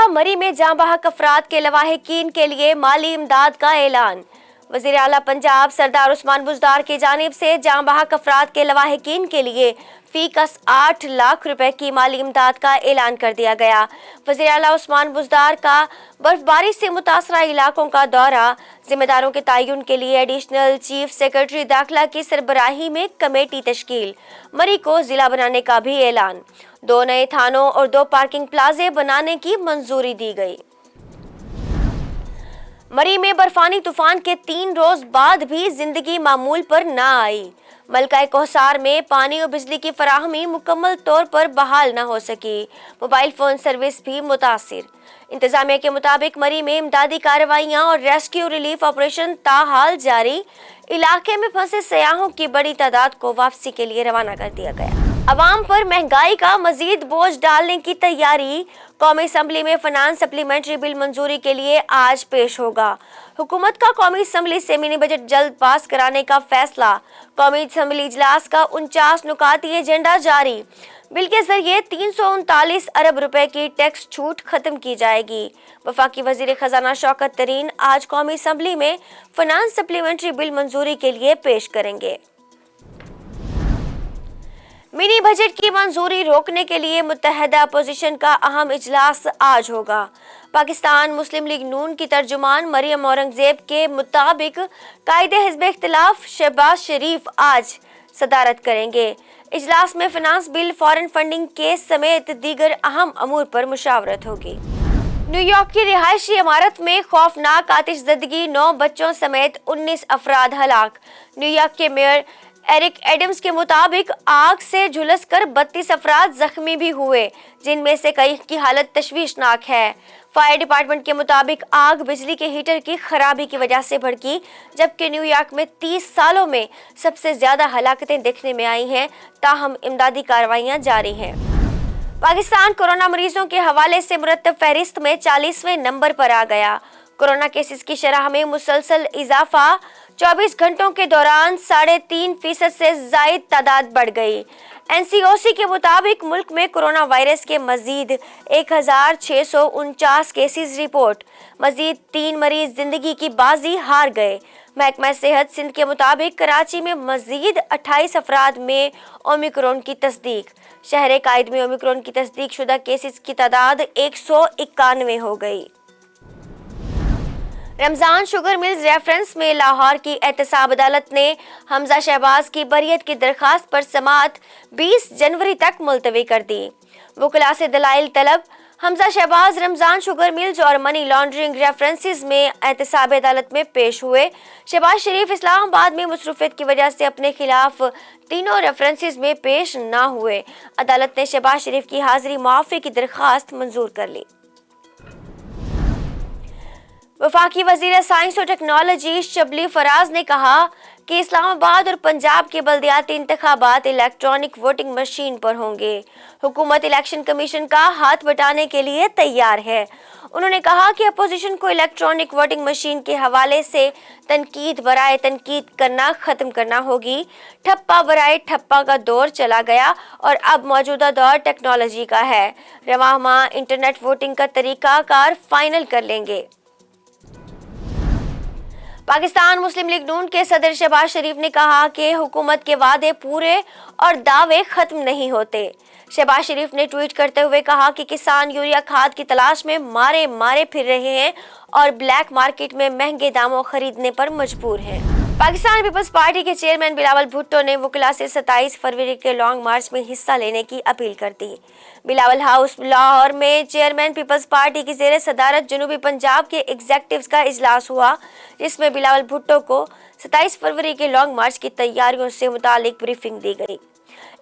کا مری میں جاں بحق افراد کے لواحقین کے لیے مالی امداد کا اعلان۔ وزیر اعلیٰ پنجاب سردار عثمان بزدار کی جانب سے جاں بحق افراد کے لواحقین کے لیے فی کس 8 لاکھ روپے کی مالی امداد کا اعلان کر دیا گیا۔ وزیر اعلیٰ عثمان بزدار کا برف باری سے متاثرہ علاقوں کا دورہ، ذمہ داروں کے تعین کے لیے ایڈیشنل چیف سیکرٹری داخلہ کی سربراہی میں کمیٹی تشکیل، مری کو ضلع بنانے کا بھی اعلان، 2 نئے تھانوں اور 2 پارکنگ پلازے بنانے کی منظوری دی گئی۔ مری میں برفانی طوفان کے 3 روز بعد بھی زندگی معمول پر نہ آئی۔ ملکہ کوہسار میں پانی اور بجلی کی فراہمی مکمل طور پر بحال نہ ہو سکی، موبائل فون سروس بھی متاثر۔ انتظامیہ کے مطابق مری میں امدادی کارروائیاں اور ریسکیو ریلیف آپریشن تاحال جاری، علاقے میں پھنسے سیاحوں کی بڑی تعداد کو واپسی کے لیے روانہ کر دیا گیا۔ عوام پر مہنگائی کا مزید بوجھ ڈالنے کی تیاری، قومی اسمبلی میں فنانس سپلیمنٹری بل منظوری کے لیے آج پیش ہوگا۔ حکومت کا قومی اسمبلی سے منی بجٹ جلد پاس کرانے کا فیصلہ، قومی اسمبلی اجلاس کا 49 نکاتی ایجنڈا جاری۔ بل کے ذریعے 339 ارب روپے کی ٹیکس چھوٹ ختم کی جائے گی۔ وفاقی وزیر خزانہ شوکت ترین آج قومی اسمبلی میں فنانس سپلیمنٹری بل منظوری کے لیے پیش کریں گے۔ منی بجٹ کی منظوری روکنے کے لیے متحدہ اپوزیشن کا اہم اجلاس آج ہوگا۔ پاکستان مسلم لیگ نون کی ترجمان مریم اورنگزیب کے مطابق قائد حزب اختلاف شہباز شریف آج صدارت کریں گے۔ اجلاس میں finance bill, foreign funding case سمیت دیگر اہم امور پر مشاورت ہوگی۔ نیو یارک کی رہائشی عمارت میں خوفناک آتش زدگی، 9 بچوں سمیت 19 افراد ہلاک۔ نیو یارک کے میئر ایرک ایڈمز کے مطابق آگ سے جھلس کر 32 افراد زخمی بھی ہوئے، جن میں سے کئی کی حالت تشویشناک ہے۔ فائر ڈپارٹمنٹ کے مطابق آگ بجلی کے ہیٹر کی خرابی کی وجہ سے بھڑکی، جبکہ نیو یارک میں 30 سالوں میں سب سے زیادہ ہلاکتیں دیکھنے میں آئی ہیں، تاہم امدادی کارروائیاں جاری ہیں۔ پاکستان کورونا مریضوں کے حوالے سے مرتب فہرست میں 40ویں نمبر پر آ گیا۔ کورونا کیسز کی شرح میں مسلسل اضافہ، 24 گھنٹوں کے دوران 3.5% سے زائد تعداد بڑھ گئی۔ NCOC کے مطابق ملک میں کورونا وائرس کے مزید 1649 کیسز رپورٹ، مزید 3 مریض زندگی کی بازی ہار گئے۔ محکمہ صحت سندھ کے مطابق کراچی میں مزید 28 افراد میں اومیکرون کی تصدیق، شہر قائد میں اومیکرون کی تصدیق شدہ کیسز کی تعداد 191 ہو گئی۔ رمضان شوگر ملز ریفرنس میں لاہور کی احتساب عدالت نے حمزہ شہباز کی بریت کی درخواست پر سماعت 20 جنوری تک ملتوی کر دی۔ وکلاء سے دلائل طلب، حمزہ شہباز رمضان شوگر ملز اور منی لانڈرنگ ریفرنسز میں احتساب عدالت میں پیش ہوئے۔ شہباز شریف اسلام آباد میں مصروفیت کی وجہ سے اپنے خلاف تینوں ریفرنسز میں پیش نہ ہوئے۔ عدالت نے شہباز شریف کی حاضری معافی کی درخواست منظور کر لی۔ وفاقی وزیر سائنس اور ٹیکنالوجی شبلی فراز نے کہا کہ اسلام آباد اور پنجاب کے بلدیاتی انتخابات الیکٹرانک ووٹنگ مشین پر ہوں گے۔ حکومت الیکشن کمیشن کا ہاتھ بٹانے کے لیے تیار ہے۔ انہوں نے کہا کہ اپوزیشن کو الیکٹرانک ووٹنگ مشین کے حوالے سے تنقید برائے تنقید کرنا ختم کرنا ہوگی۔ ٹھپا برائے ٹھپا کا دور چلا گیا اور اب موجودہ دور ٹیکنالوجی کا ہے۔ رواں ماہ انٹرنیٹ ووٹنگ کا طریقہ کار فائنل کر لیں گے۔ پاکستان مسلم لیگ نون کے صدر شہباز شریف نے کہا کہ حکومت کے وعدے پورے اور دعوے ختم نہیں ہوتے۔ شہباز شریف نے ٹویٹ کرتے ہوئے کہا کہ کسان یوریا کھاد کی تلاش میں مارے پھر رہے ہیں اور بلیک مارکیٹ میں مہنگے داموں خریدنے پر مجبور ہیں۔ پاکستان پیپلز پارٹی کے چیئرمین بلاول بھٹو نے وکلاء سے 27 فروری کے لانگ مارچ میں حصہ لینے کی اپیل کر دی۔ بلاول ہاؤس لاہور میں چیئرمین پیپلز پارٹی کی زیر صدارت جنوبی پنجاب کے ایگزیکٹوز کا اجلاس ہوا، جس میں بلاول بھٹو کو 27 فروری کے لانگ مارچ کی تیاریوں سے متعلق بریفنگ دی گئی۔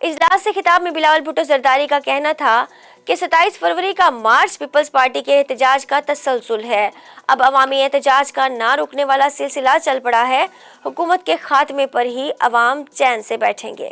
اجلاس سے خطاب میں بلاول بھٹو زرداری کا کہنا تھا کہ 27 فروری کا مارچ پیپلز پارٹی کے احتجاج کا تسلسل ہے۔ اب عوامی احتجاج کا نہ رکنے والا سلسلہ چل پڑا ہے۔ حکومت کے خاتمے پر ہی عوام چین سے بیٹھیں گے۔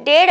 1.5